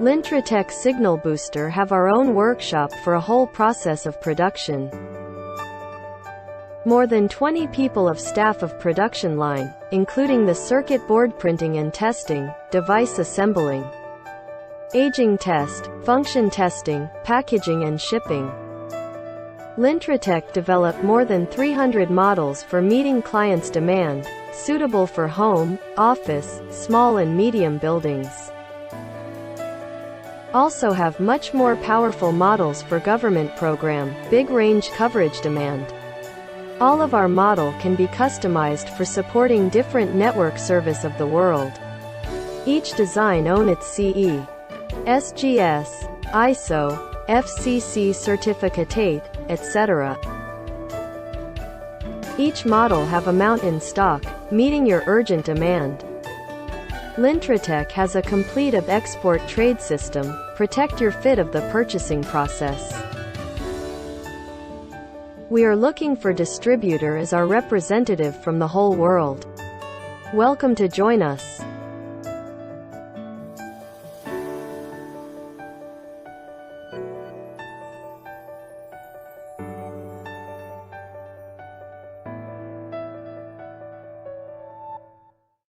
Lintratek Signal Booster have our own workshop for a whole process of production. More than 20 people of staff of production line, including the circuit board printing and testing, device assembling, aging test, function testing, packaging and shipping. Lintratek developed more than 300 models for meeting clients' demand, suitable for home, office, small and medium buildings. Also have much more powerful models for government program, big range coverage demand. All of our model can be customized for supporting different network service of the world. Each design own its CE, SGS, ISO, FCC certificatate, etc. Each model have amount in stock, meeting your urgent demand. Lintratek has a complete of export trade system, protect your fit of the purchasing process. We are looking for distributor as our representative from the whole world. Welcome to join us.